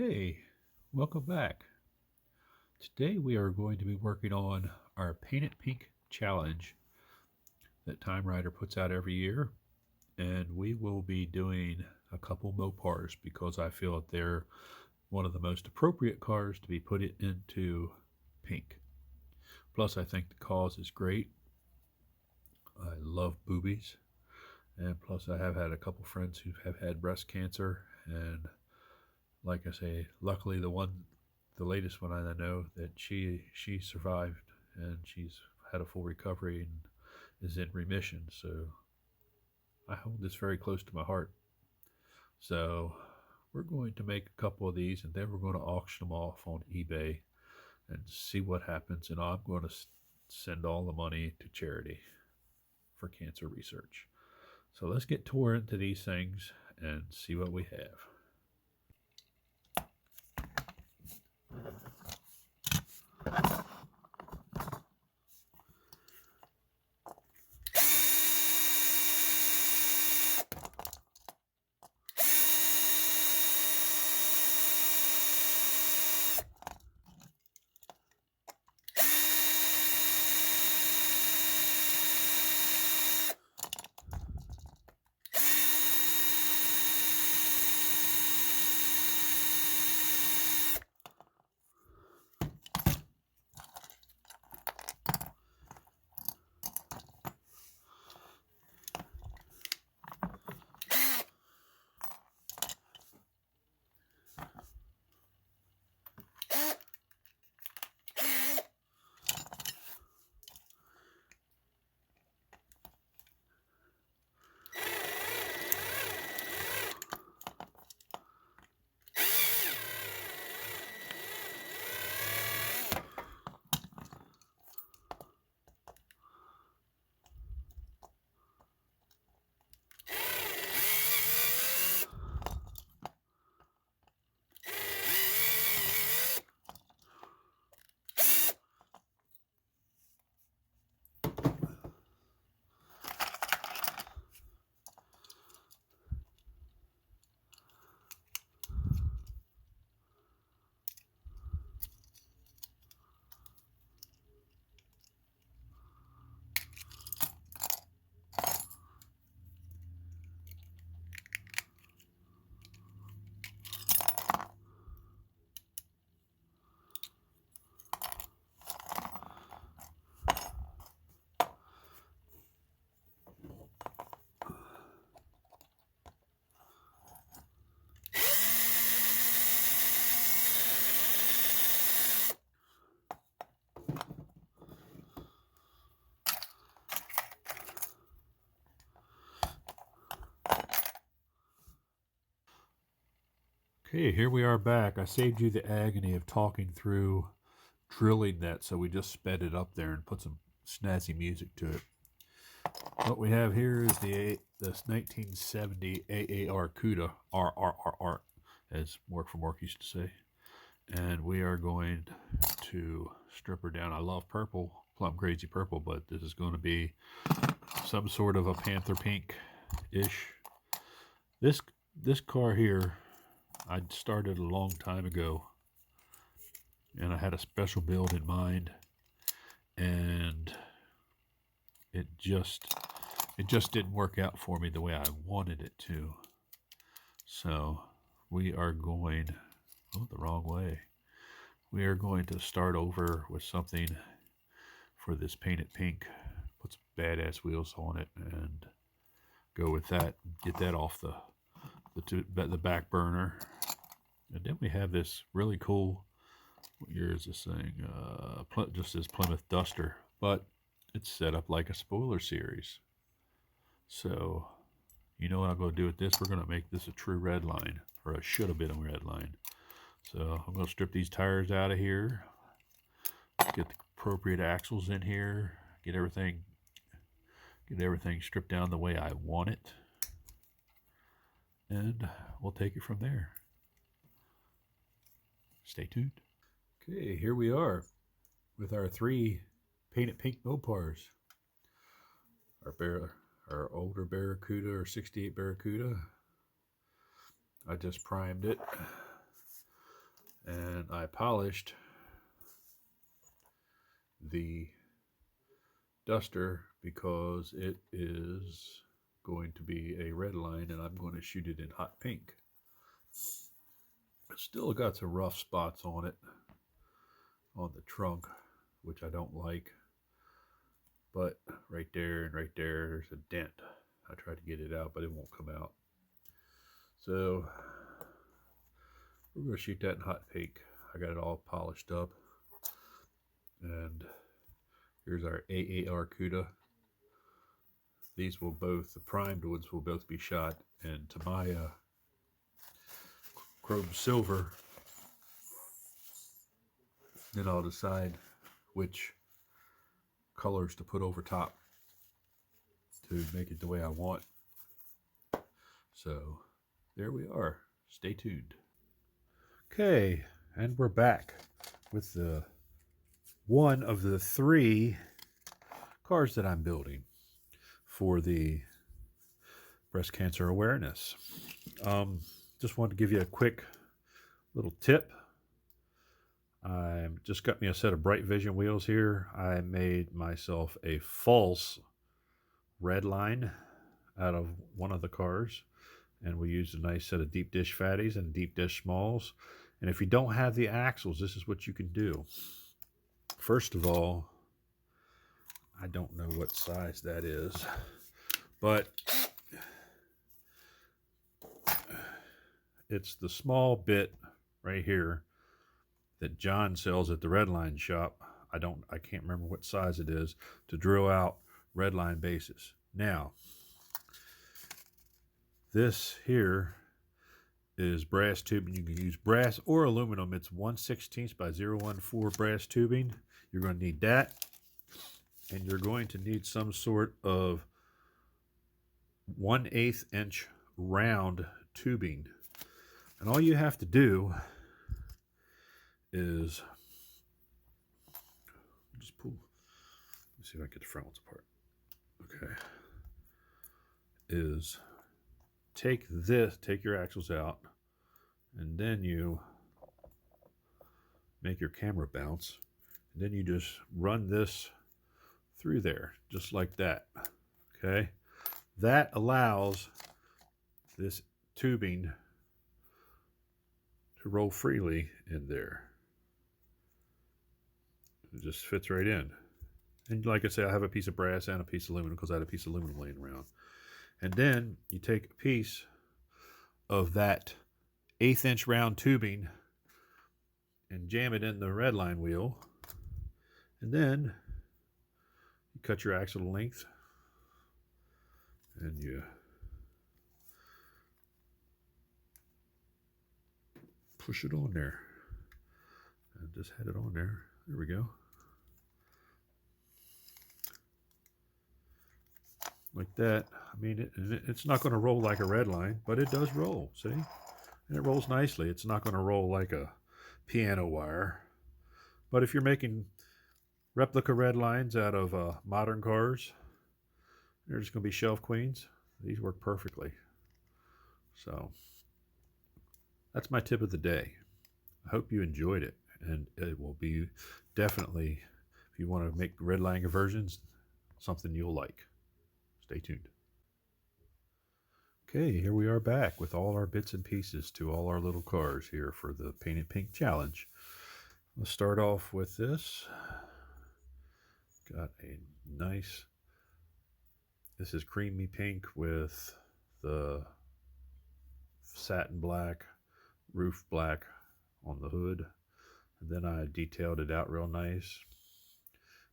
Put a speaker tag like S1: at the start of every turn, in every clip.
S1: Okay, welcome back. Today we are going to be working on our Paint It Pink challenge that Time Rider puts out every year, and we will be doing a couple Mopars because I feel that they're one of the most appropriate cars to be put it into pink. Plus, I think the cause is great. I love boobies, and plus, I have had a couple friends who have had breast cancer, and like I say, luckily the latest one I know that she survived and she's had a full recovery and is in remission. So I hold this very close to my heart. So we're going to make a couple of these and then we're going to auction them off on eBay and see what happens. And I'm going to send all the money to charity for cancer research. So let's get tore into these things and see what we have. Okay, here we are back. I saved you the agony of talking through drilling that, so we just sped it up there and put some snazzy music to it. What we have here is this 1970 AAR CUDA, R, as Work from Work used to say. And we are going to strip her down. I love purple, plum crazy purple, but this is going to be some sort of a panther pink-ish. This car here, I started a long time ago, and I had a special build in mind, and it just didn't work out for me the way I wanted it to. So we are going the wrong way. We are going to start over with something for this Paint It Pink, put some badass wheels on it, and go with that. Get that off the back burner. And then we have this really cool, what year is this thing? Just this Plymouth Duster, but it's set up like a spoiler series. So, you know what I'm going to do with this? We're going to make this a true red line, or a should have been a red line. So I'm going to strip these tires out of here, get the appropriate axles in here, get everything stripped down the way I want it, and we'll take it from there. Stay tuned. Okay, here we are with our 3 Paint It Pink Mopars. Our older Barracuda, or 68 Barracuda. I just primed it. And I polished the duster because it is going to be a red line and I'm going to shoot it in hot pink. It's still got some rough spots on it, on the trunk, which I don't like. But right there and right there, there's a dent. I tried to get it out, but it won't come out. So we're going to shoot that in hot pink. I got it all polished up. And here's our AAR CUDA. These will both, the primed ones will both be shot in Tamiya chrome silver. Then I'll decide which colors to put over top to make it the way I want. So there we are. Stay tuned. Okay, and we're back with the one of the 3 cars that I'm building for the breast cancer awareness. Just wanted to give you a quick little tip. I just got me a set of Bright Vision wheels here. I made myself a false red line out of one of the cars, and we used a nice set of deep dish fatties and deep dish smalls. And if you don't have the axles, this is what you can do. First of all, I don't know what size that is, but it's the small bit right here that John sells at the Redline shop. I can't remember what size it is, to drill out Redline bases. Now, this here is brass tubing. You can use brass or aluminum. It's 1/16 by 0.14 brass tubing. You're going to need that, and you're going to need some sort of 1/8 inch round tubing. And all you have to do is just pull. Let me see if I can get the front ones apart. Okay. Is take your axles out, and then you make your camera bounce, and then you just run this through there, just like that. Okay. That allows this tubing to roll freely in there. It just fits right in. And like I say, I have a piece of brass and a piece of aluminum because I had a piece of aluminum laying around. And then you take a piece of that 1/8 inch round tubing and jam it in the Redline wheel. And then you cut your axle to length and you push it on there. And just had it on there. There we go. Like that. I mean, it's not going to roll like a red line, but it does roll, see? And it rolls nicely. It's not going to roll like a piano wire. But if you're making replica red lines out of modern cars, they're just going to be shelf queens. These work perfectly. So that's my tip of the day. I hope you enjoyed it, and it will be definitely, if you want to make red line conversions, something you'll like. Stay tuned. Okay, here we are back with all our bits and pieces to all our little cars here for the Painted Pink Challenge. Let's start off with this. Got a nice, this is creamy pink with the satin black, roof black on the hood. And then I detailed it out real nice.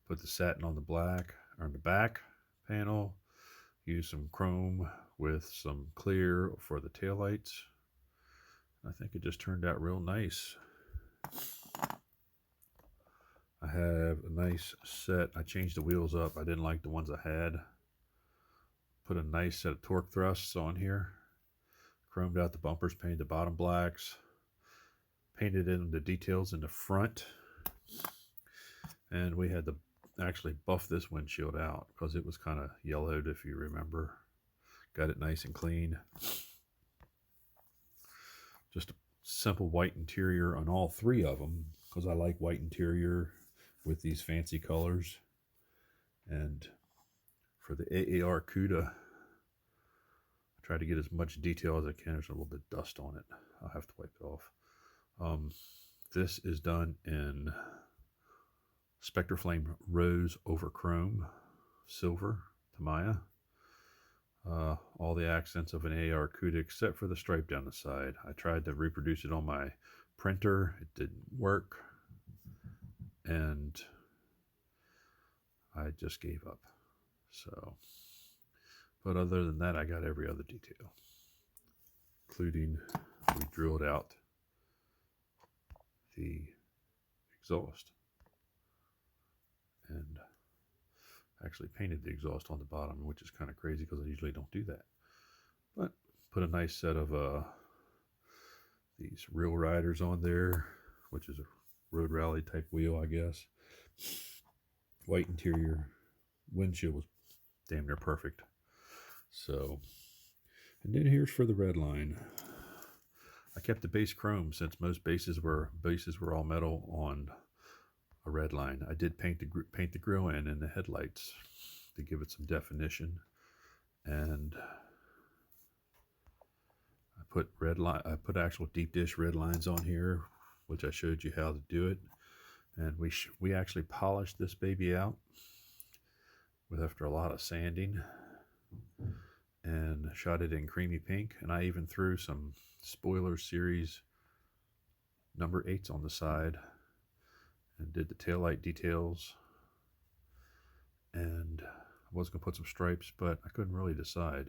S1: Put the satin on the black, or on the back panel. Use some chrome with some clear for the taillights. I think it just turned out real nice. I have a nice set. I changed the wheels up. I didn't like the ones I had. Put a nice set of torque thrusts on here. Chromed out the bumpers, painted the bottom blacks. Painted in the details in the front. And we had to actually buff this windshield out because it was kind of yellowed, if you remember. Got it nice and clean. Just simple white interior on all three of them because I like white interior with these fancy colors. And for the AAR CUDA, I try to get as much detail as I can. There's a little bit of dust on it. I'll have to wipe it off. This is done in Spectraflame Rose over Chrome Silver Tamiya. All the accents of an AR CUDA except for the stripe down the side. I tried to reproduce it on my printer. It didn't work. And I just gave up. So, but other than that, I got every other detail, including we drilled out the exhaust and actually painted the exhaust on the bottom, which is kind of crazy because I usually don't do that. But put a nice set of these Real Riders on there, which is a road rally type wheel, I guess. White interior. Windshield was damn near perfect. So, and then here's for the red line. I kept the base chrome since most bases were all metal on a red line. I did paint the grill in and the headlights to give it some definition, and I put actual deep dish red lines on here, which I showed you how to do it. And we actually polished this baby out after a lot of sanding and shot it in creamy pink. And I even threw some Spoiler Series number 8s on the side and did the taillight details. And I was going to put some stripes, but I couldn't really decide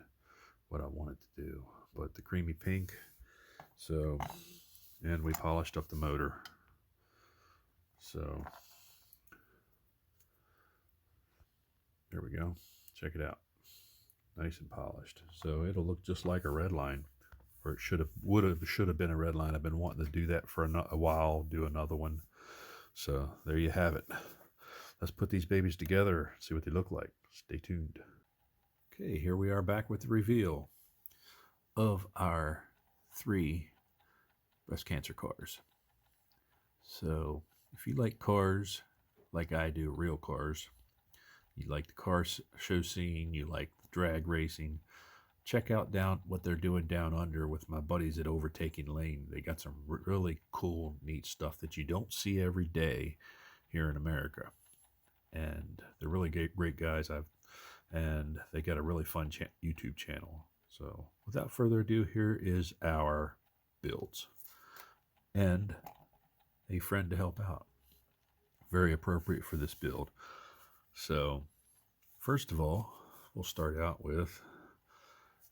S1: what I wanted to do. But the creamy pink. So, and we polished up the motor. So, there we go. Check it out. Nice and polished. So it'll look just like a red line, or it should have been a red line. I've been wanting to do that for a while. Do another one. So there you have it. Let's put these babies together. See what they look like. Stay tuned. Okay, here we are back with the reveal of our 3 breast cancer cars. So if you like cars like I do, real cars, you like the car show scene, you like drag racing, check out what they're doing down under with my buddies at Overtaking Lane. They got some really cool, neat stuff that you don't see every day here in America. And they're really great guys. And they got a really fun YouTube channel. So without further ado, here is our builds. And a friend to help out. Very appropriate for this build. So first of all, we'll start out with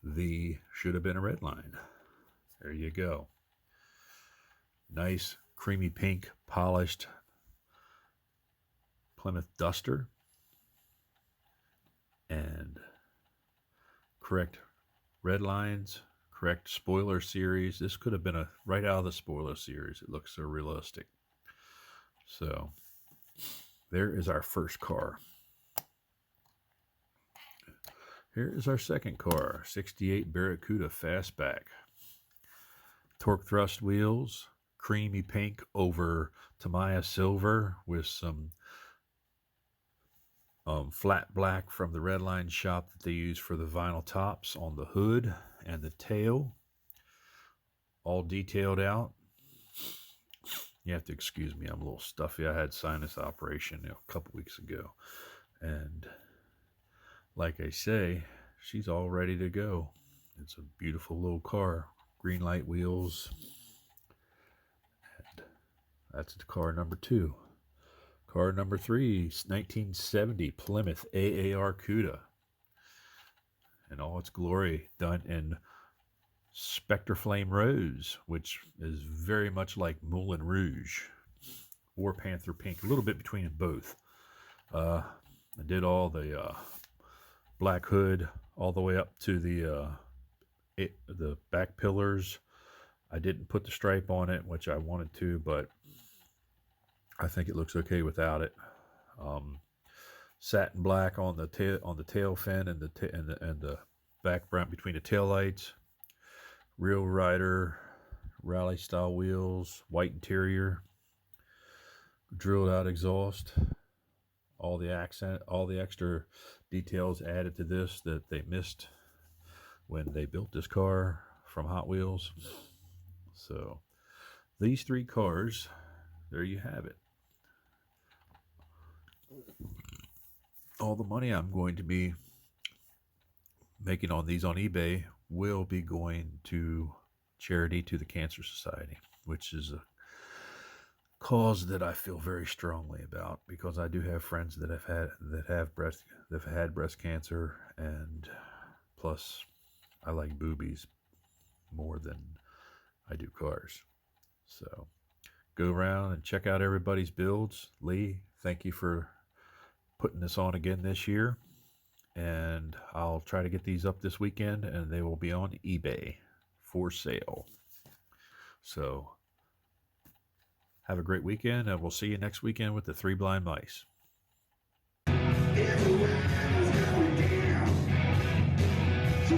S1: the should have been a red line. There you go. Nice creamy pink polished Plymouth Duster and correct red lines, correct Spoiler Series. This could have been right out of the Spoiler Series. It looks so realistic. So there is our first car. Here is our second car, 68 Barracuda Fastback. Torque thrust wheels, creamy pink over Tamiya silver with some flat black from the Redline shop that they use for the vinyl tops on the hood and the tail. All detailed out. You have to excuse me, I'm a little stuffy. I had sinus operation a couple weeks ago. And like I say, she's all ready to go. It's a beautiful little car. Green light wheels. And that's car number 2. Car number 3, 1970 Plymouth AAR CUDA. In all its glory, done in Spectraflame Rose, which is very much like Moulin Rouge or Panther Pink, a little bit between them both. I did all the black hood all the way up to the back pillars. I didn't put the stripe on it, which I wanted to, but I think it looks okay without it. Satin black on the tail fin and the back front between the tail lights. Real Rider rally style wheels, white interior, drilled out exhaust, all the extra details added to this that they missed when they built this car from Hot Wheels. So these 3 cars, there you have it. All the money I'm going to be making on these on eBay will be going to charity to the Cancer Society, which is a cause that I feel very strongly about, because I do have friends that have had breast cancer, and plus I like boobies more than I do cars. So go around and check out everybody's builds. Lee, thank you for putting this on again this year, and I'll try to get these up this weekend, and they will be on eBay for sale. So have a great weekend, and we'll see you next weekend with the 3 Blind Mice. Everywhere I was going down, so